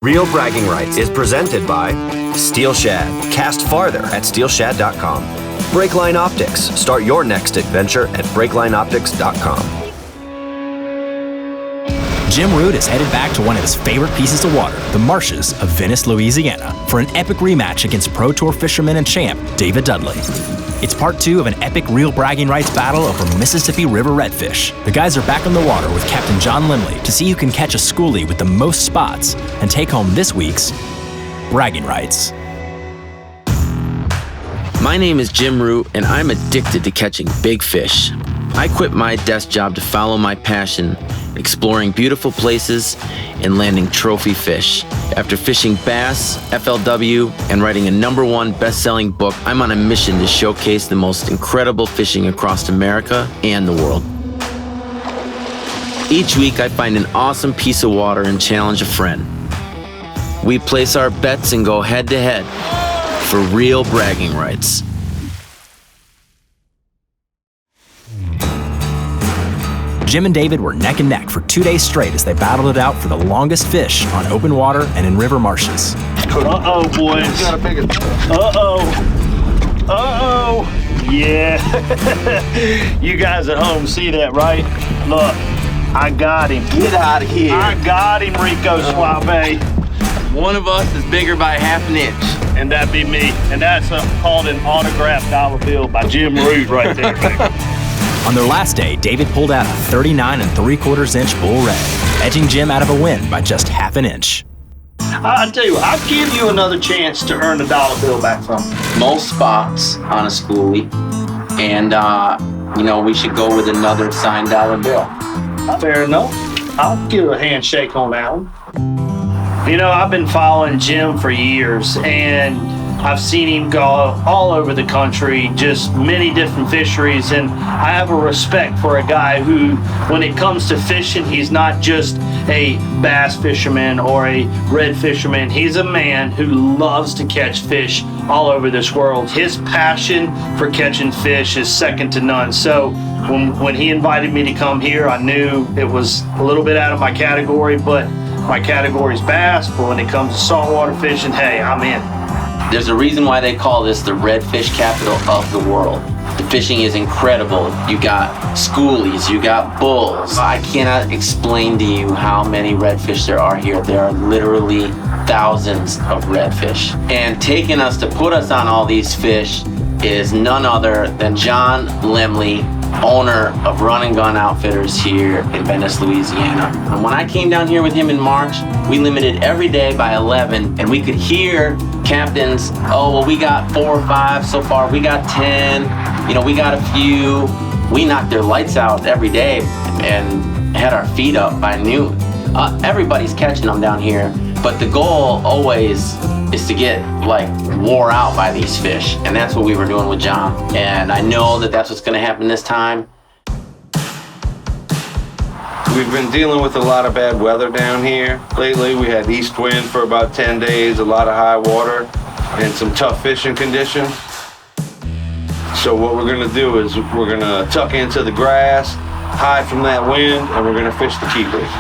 Real Bragging Rights is presented by Steel Shad. Cast farther at steelshad.com. Brakeline Optics. Start your next adventure at brakelineoptics.com. Jim Root is headed back to one of his favorite pieces of water, the marshes of Venice, Louisiana, for an epic rematch against Pro Tour fisherman and champ David Dudley. It's part 2 of an epic real bragging rights battle over Mississippi River redfish. The guys are back on the water with Captain John Limley to see who can catch a schoolie with the most spots and take home this week's bragging rights. My name is Jim Root, and I'm addicted to catching big fish. I quit my desk job to follow my passion, exploring beautiful places and landing trophy fish. After fishing bass, FLW, and writing a #1 best-selling book, I'm on a mission to showcase the most incredible fishing across America and the world. Each week, I find an awesome piece of water and challenge a friend. We place our bets and go head-to-head for real bragging rights. Jim and David were neck and neck for 2 days straight as they battled it out for the longest fish on open water and in river marshes. Uh-oh, boys. Uh-oh. Uh-oh. Yeah. You guys at home see that, right? Look, I got him. Get out of here. I got him, Rico Suave. One of us is bigger by ½ an inch. And that'd be me. And that's called an autographed dollar bill by Jim Root right there, baby. On their last day, David pulled out a 39 3/4 inch bull red, edging Jim out of a win by just ½ an inch. I tell you what, I'll give you another chance to earn a dollar bill back from me. Most spots on a schoolie, and we should go with another signed dollar bill. Fair enough. I'll give a handshake on that one. You know, I've been following Jim for years, and I've seen him go all over the country, just many different fisheries, and I have a respect for a guy who, when it comes to fishing, he's not just a bass fisherman or a red fisherman. He's a man who loves to catch fish all over this world. His passion for catching fish is second to none. So when he invited me to come here, I knew it was a little bit out of my category, but my category's bass. But when it comes to saltwater fishing, hey, I'm in. There's a reason why they call this the redfish capital of the world. The fishing is incredible. You got schoolies, you got bulls. I cannot explain to you how many redfish there are here. There are literally thousands of redfish. And taking us to put us on all these fish is none other than John Limley, owner of Run and Gun Outfitters here in Venice, Louisiana. And when I came down here with him in March, we limited every day by 11, and we could hear captains, oh, well, we got 4 or 5 so far, we got 10, we got a few. We knocked their lights out every day and had our feet up by noon. Everybody's catching them down here, but the goal always is to get wore out by these fish, and that's what we were doing with John. And I know that that's what's going to happen this time. We've been dealing with a lot of bad weather down here. Lately we had east wind for about 10 days, a lot of high water, and some tough fishing conditions. So what we're going to do is we're going to tuck into the grass, hide from that wind, and we're going to fish the keepers.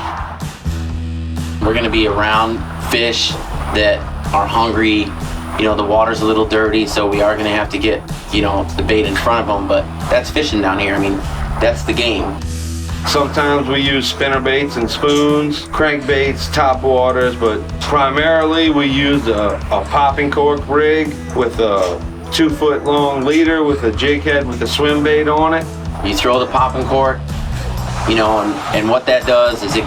We're going to be around fish that are hungry. The water's a little dirty, so we are going to have to get, the bait in front of them, but that's fishing down here. I mean, that's the game. Sometimes we use spinner baits and spoons, crankbaits, top waters, but primarily we use a popping cork rig with a 2-foot long leader with a jig head with a swim bait on it. You throw the popping cork, and what that does is it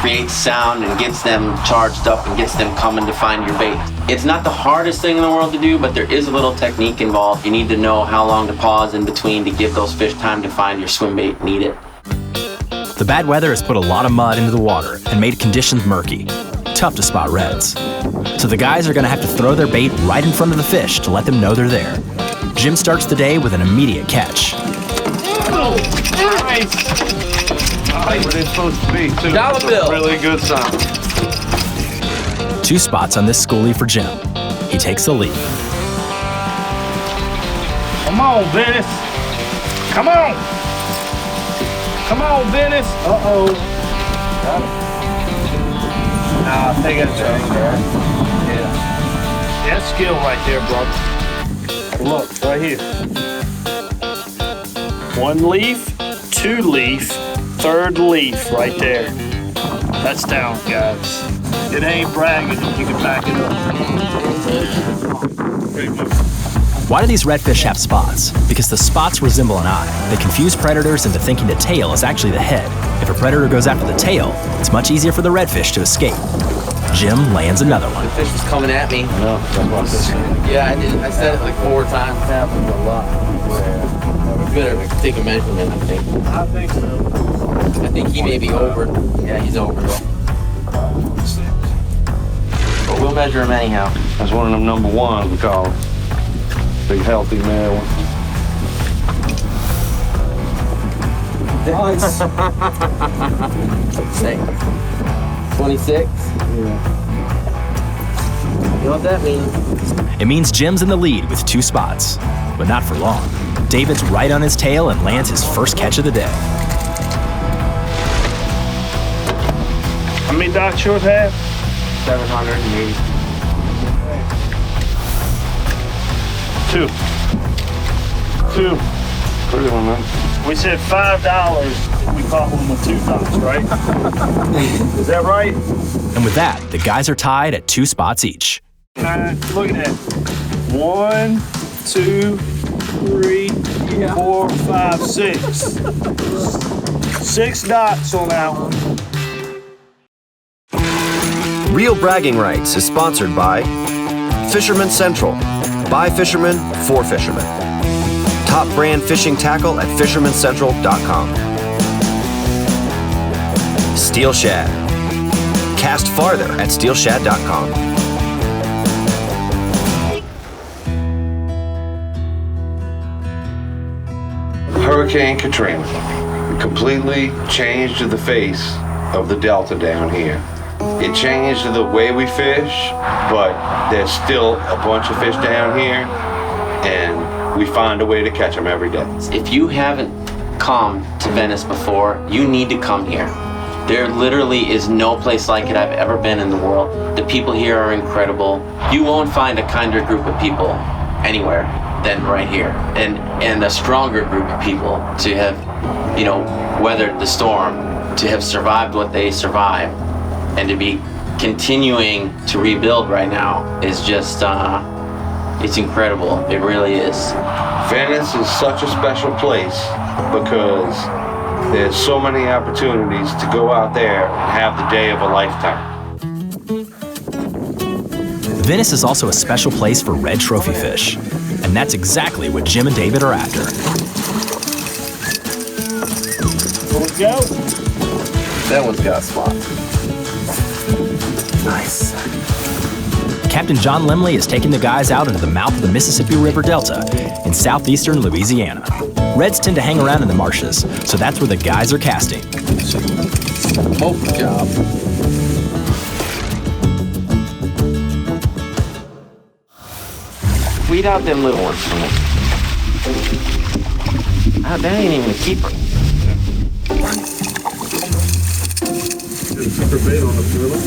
creates sound and gets them charged up and gets them coming to find your bait. It's not the hardest thing in the world to do, but there is a little technique involved. You need to know how long to pause in between to give those fish time to find your swim bait and eat it. The bad weather has put a lot of mud into the water and made conditions murky. Tough to spot reds. So the guys are going to have to throw their bait right in front of the fish to let them know they're there. Jim starts the day with an immediate catch. Oh, nice! What it's supposed to be, too. Dollar bill. Really good sign. 2 spots on this schoolie for Jim. He takes the lead. Come on, Venice. Come on. Come on, Venice. Uh-oh. Got him. Nah, I think that's right. Yeah. That's skill right there, bro. Look, right here. 1 leaf, 2 leaf, 3rd leaf right there. That's down, guys. It ain't bragging if you can back it up. Why do these redfish have spots? Because the spots resemble an eye. They confuse predators into thinking the tail is actually the head. If a predator goes after the tail, it's much easier for the redfish to escape. Jim lands another one. The fish was coming at me. Yeah, I did. I said it like 4 times. It happens a lot. We better take a measurement, I think. I think so. I think he may be over. Yeah, he's over. But we'll measure him anyhow. That's one of them number ones we call them. Big healthy male one. Nice. 26? Yeah. You know what that means? It means Jim's in the lead with 2 spots, but not for long. David's right on his tail and lands his first catch of the day. How many dots yours have? 780. 2. Pretty one, man. We said $5 if we caught one with 2 dots, right? Is that right? And with that, the guys are tied at 2 spots each. Look at that. 1, 2, 3, 4, 5, 6. 6 dots on that one. Real Bragging Rights is sponsored by Fisherman Central, by fishermen, for fishermen. Top brand fishing tackle at fishermancentral.com. Steel Shad. Cast farther at steelshad.com. Hurricane Katrina completely changed the face of the Delta down here. It changed the way we fish, but there's still a bunch of fish down here, and we find a way to catch them every day. If you haven't come to Venice before, you need to come here. There literally is no place like it I've ever been in the world. The people here are incredible. You won't find a kinder group of people anywhere than right here. And a stronger group of people to have, weathered the storm, to have survived what they survived, and to be continuing to rebuild right now is just, it's incredible. It really is. Venice is such a special place because there's so many opportunities to go out there and have the day of a lifetime. Venice is also a special place for red trophy fish, and that's exactly what Jim and David are after. Here we go. That one's got a spot. Nice. Captain John Lemley is taking the guys out into the mouth of the Mississippi River Delta in southeastern Louisiana. Reds tend to hang around in the marshes, so that's where the guys are casting. Oh, good job. Weed out them little ones for me. Oh, that ain't even a keeper. Keeper bait on the fiddle.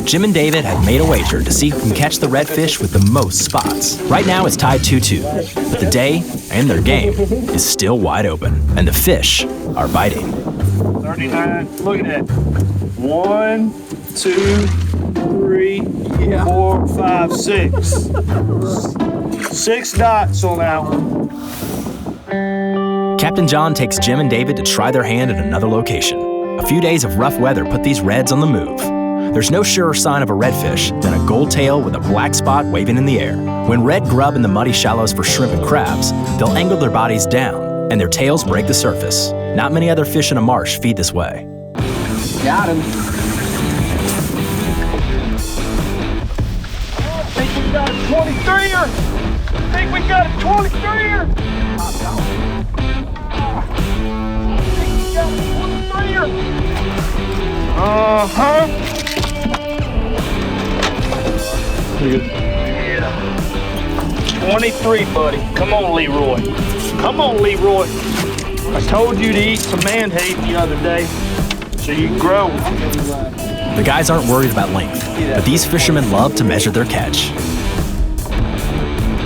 Jim and David have made a wager to see who can catch the redfish with the most spots. Right now it's tied 2-2, but the day and their game is still wide open, and the fish are biting. 39. Look at that. 1, 2, 3, 4, 5, 6. 6 dots on that one. Captain John takes Jim and David to try their hand at another location. A few days of rough weather put these reds on the move. There's no surer sign of a redfish than a gold tail with a black spot waving in the air. When red grub in the muddy shallows for shrimp and crabs, they'll angle their bodies down, and their tails break the surface. Not many other fish in a marsh feed this way. Got him. I think we got a 23er. I think we got a 23er. Uh-huh. Yeah. 23, buddy. Come on, Leroy. Come on, Leroy. I told you to eat some man hate the other day so you can grow. The guys aren't worried about length, but these fishermen love to measure their catch.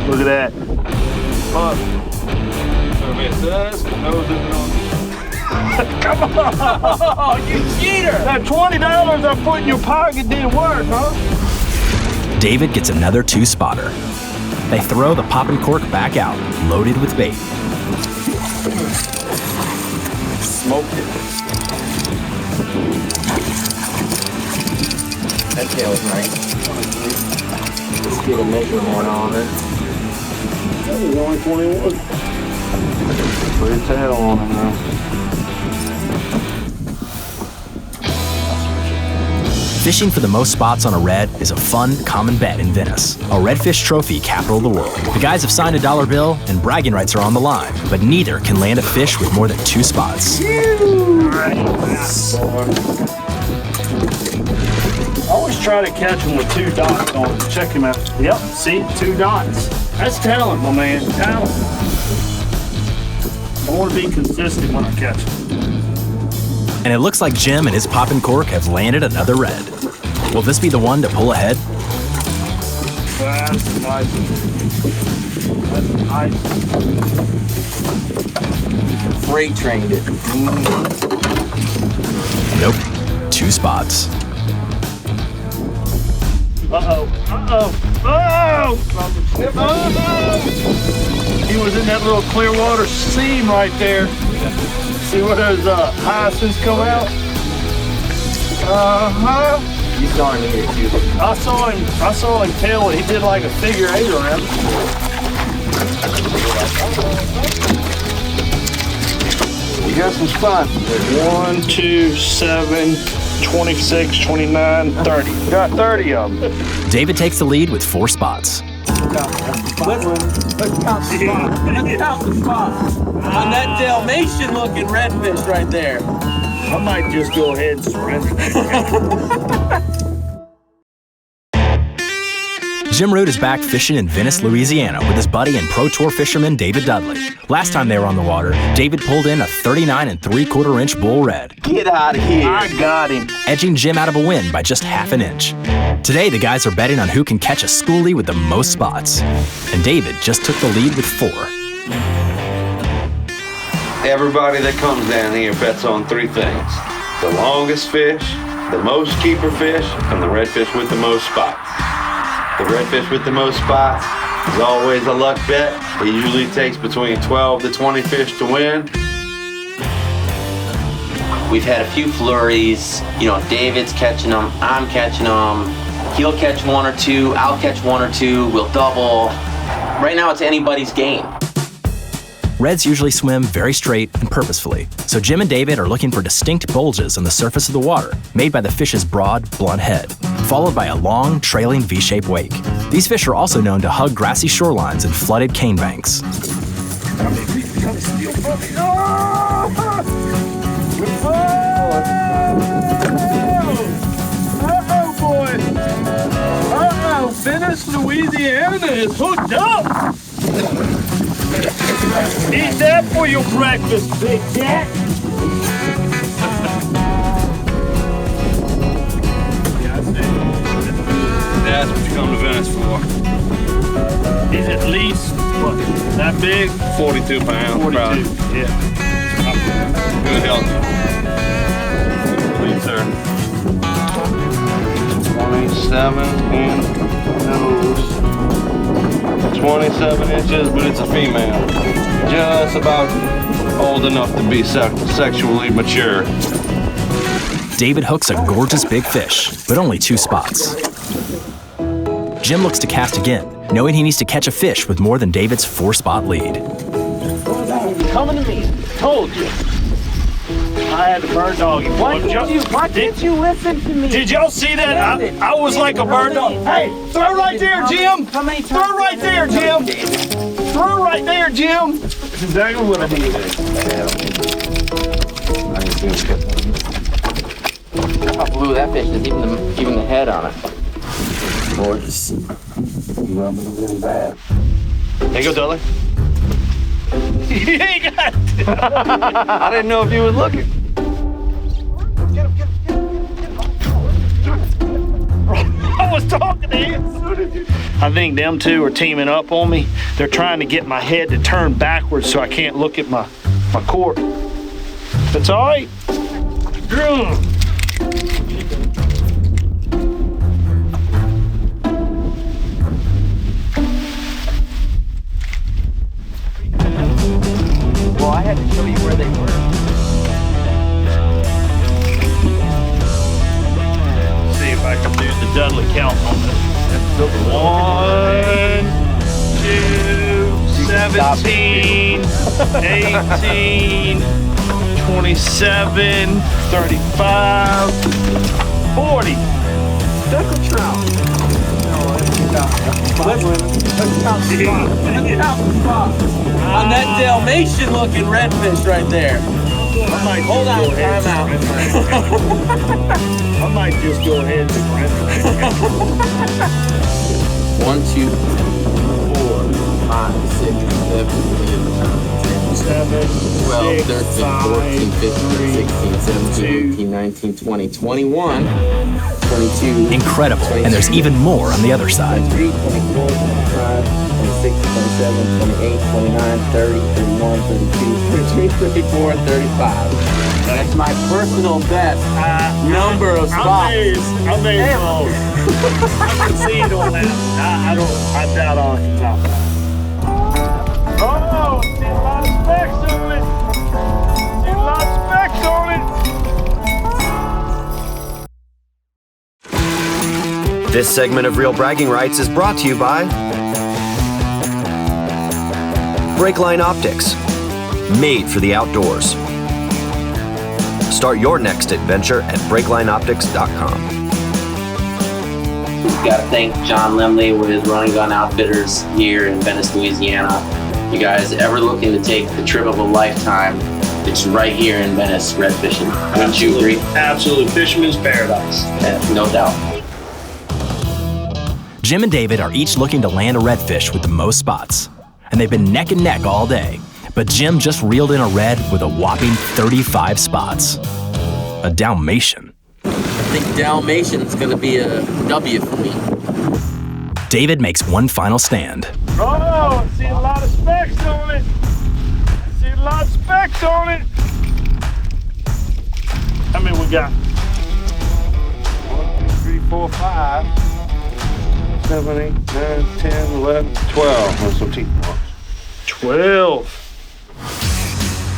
Look at that. Look. Come on, you cheater! That $20 I put in your pocket didn't work, huh? David gets another 2-spotter. They throw the popping cork back out, loaded with bait. Smoked it. That tail's nice. Let's get a measurement on it. That was only 21. Put a tail on it now. Fishing for the most spots on a red is a fun, common bet in Venice, a redfish trophy capital of the world. The guys have signed a $1 bill and bragging rights are on the line, but neither can land a fish with more than 2 spots. I always try to catch them with 2 dots on them. Check him out. Yep, see, 2 dots. That's talent, my man, talent. I want to be consistent when I catch them. And it looks like Jim and his popping cork have landed another red. Will this be the one to pull ahead? That's nice. That's nice. Freight trained it. Nope, 2 spots. Uh-oh, uh-oh, oh! He was in that little clear water seam right there. See where those hyacinths come out? Uh-huh. You saw him here too. I saw him tail it. He did like a figure 8 around it. You got some spots. 1, 2, 7, 26, 29, 30. Got 30 of them. David takes the lead with 4 spots. Let's count the spots. Let's count the spots. On that Dalmatian looking redfish right there. I might just go ahead and surrender. Jim Root is back fishing in Venice, Louisiana with his buddy and Pro Tour fisherman David Dudley. Last time they were on the water, David pulled in a 39 3/4 inch bull red, Get out of here. I got him. edging Jim out of a win by just half an inch. Today, the guys are betting on who can catch a schoolie with the most spots. And David just took the lead with 4. Everybody that comes down here bets on 3 things. The longest fish, the most keeper fish, and the redfish with the most spots. The redfish with the most spots is always a luck bet. It usually takes between 12 to 20 fish to win. We've had a few flurries. You know, David's catching them, I'm catching them. He'll catch 1 or 2, I'll catch 1 or 2, we'll double. Right now it's anybody's game. Reds usually swim very straight and purposefully, so Jim and David are looking for distinct bulges on the surface of the water made by the fish's broad, blunt head, followed by a long, trailing V-shaped wake. These fish are also known to hug grassy shorelines and flooded cane banks. Uh-oh, boy. Uh-oh, Venice, Louisiana is hooked up. Eat that for your breakfast, big cat. That's what you come to Venice for. He's at least, what, that big? 42 pounds, 42, probably. yeah. Good health. Please, sir. 27 in nose. 27 inches, but it's a female. Just about old enough to be sexually mature. David hooks a gorgeous big fish, but only 2 spots. Jim looks to cast again, knowing he needs to catch a fish with more than David's 4-spot lead. Coming to me. Told you. I had the bird dog. Why can't you listen to me? Did y'all see that? I was like a bird dog. Hey, throw right there, Jim. Throw right there, Jim. Throw right there, Jim. That's exactly what I need. How blue that fish is, even the head on it. Gorgeous. There you go, Dudley. You ain't got to. I didn't know if you were looking. I was talking to him. I think them two are teaming up on me. They're trying to get my head to turn backwards so I can't look at my court. That's all right. Well, I had to show you where they were. See if I can do the Dudley count on this. 1, 2, 17, 18, 27, 35, 40. Speckled trout. On that Dalmatian looking redfish right there. Hold on, time out. I might just go ahead and surrender. 1, 2, 4, 5, 6, 7, 8, 9, 10, 12, 13, 14, 15, 16, 17, 18, 19, 20, 21, 22. Incredible, and there's even more on the other side. 23, 24, 25, 26, 27, 28, 29, 30, 31, 32, 33, 34, and 35. That's my personal best number of spots. I made close. I can see it on that. I doubt I can top that. Oh, see a lot of specks on it. See a lot of specks on it. This segment of Real Bragging Rights is brought to you by Brakeline Optics, made for the outdoors. Start your next adventure at BrakelineOptics.com. We've got to thank John Lemley with his Run and Gun Outfitters here in Venice, Louisiana. You guys ever looking to take the trip of a lifetime, it's right here in Venice, red fishing. Wouldn't you agree? Absolutely. Fisherman's paradise. Yeah, no doubt. Jim and David are each looking to land a redfish with the most spots, and they've been neck and neck all day. But Jim just reeled in a red with a whopping 35 spots. A Dalmatian. I think Dalmatian's going to be a W for me. David makes one final stand. Oh, I see a lot of specks on it. I see a lot of specks on it. How many we got? 1, 2, 3, 4, 5, 7, 8, 9, 10, 11, 12. There's some teeth marks. 12.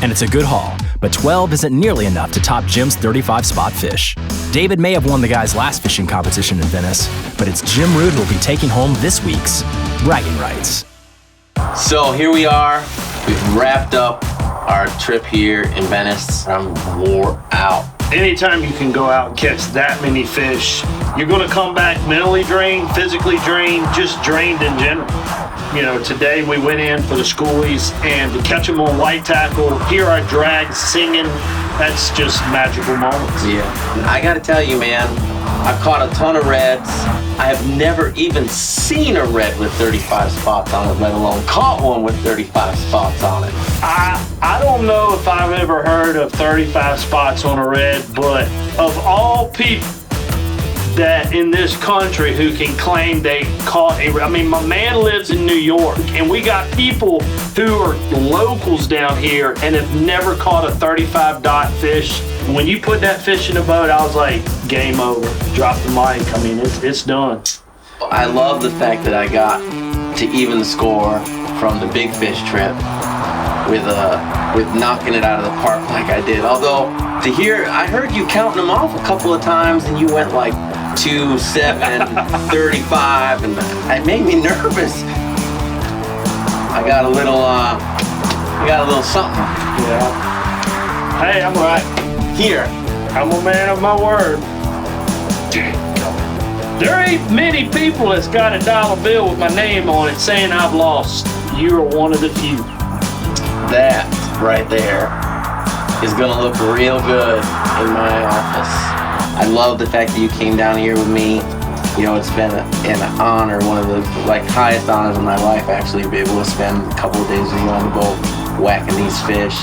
And it's a good haul, but 12 isn't nearly enough to top Jim's 35 spot fish. David may have won the guy's last fishing competition in Venice, but it's Jim Root who'll be taking home this week's bragging rights. So here we are. We've wrapped up our trip here in Venice. I'm wore out. Anytime you can go out and catch that many fish, you're going to come back mentally drained, physically drained, just drained in general. You know, today we went in for the schoolies, and to catch them on light tackle, hear our drags singing, that's just magical moments. Yeah. I got to tell you, man, I've caught a ton of reds. I have never even seen a red with 35 spots on it, let alone caught one with 35 spots on it. I don't know if I've ever heard of 35 spots on a red, but of all people that in this country who can claim they caught I mean, my man lives in New York, and we got people who are locals down here and have never caught a 35 dot fish. When you put that fish in the boat, I was like, game over. Drop the mic. I mean, it's done. I love the fact that I got to even the score from the big fish trip with knocking it out of the park like I did. Although I heard you counting them off a couple of times, and you went like 2, 7, 35, and it made me nervous. I got a little something. Yeah. Hey, I'm right here. I'm a man of my word. There ain't many people that's got a dollar bill with my name on it saying I've lost. You are one of the few. That right there is gonna look real good in my office. I love the fact that you came down here with me. You know, it's been an honor, one of the highest honors of my life, actually, to be able to spend a couple of days with you on the boat. whacking these fish.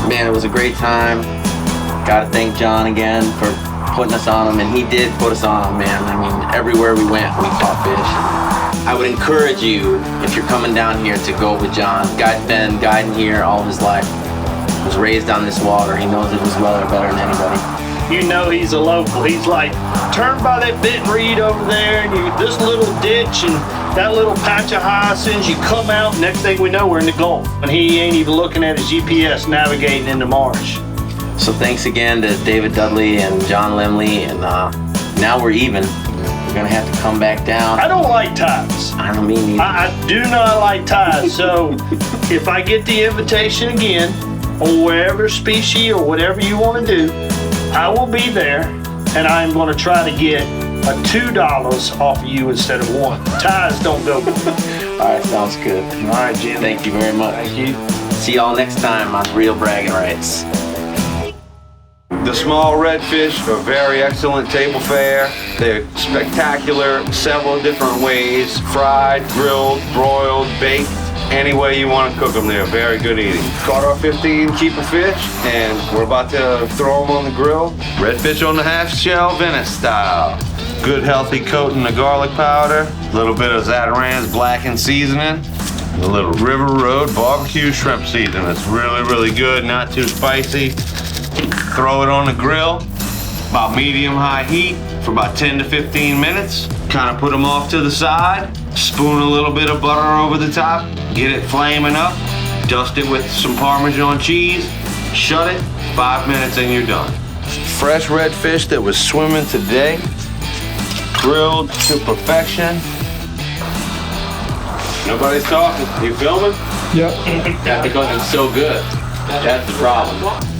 Man, it was a great time. Gotta thank John again for putting us on them, and he did put us on them, man. I mean, everywhere we went, we caught fish. I would encourage you, if you're coming down here, to go with John. Guy's been guiding here all his life. Was raised on this water. He knows this weather better than anybody. You know he's a local. He's like, turn by that bit and reed over there, and this little ditch and that little patch of hyacinths. You come out, next thing we know, we're in the Gulf. And he ain't even looking at his GPS navigating in the marsh. So thanks again to David Dudley and John Lemley, and now we're even. We're gonna have to come back down. I don't like ties. I don't mean either. I do not like ties. So if I get the invitation again, or wherever species or whatever you want to do, I will be there, and I'm going to try to get a $2 off of you instead of one. Ties don't go. All right, sounds good. All right, Jim. Thank you very much. Thank you. See y'all next time on Real Bragging Rights. The small redfish are very excellent table fare. They're spectacular, several different ways: fried, grilled, broiled, baked. Any way you want to cook them, they're very good eating. Caught our 15 keeper fish, and we're about to throw them on the grill. Redfish on the half shell, Venice style. Good healthy coating of garlic powder, a little bit of Zatarain's blackened seasoning, a little River Road barbecue shrimp seasoning. It's really, really good, not too spicy. Throw it on the grill, about medium-high heat for about 10 to 15 minutes. Kind of put them off to the side, spoon a little bit of butter over the top, get it flaming up, dust it with some Parmesan cheese, shut it, 5 minutes and you're done. Fresh redfish that was swimming today, grilled to perfection. Nobody's talking. You filming? That's because it's so good. That's the problem.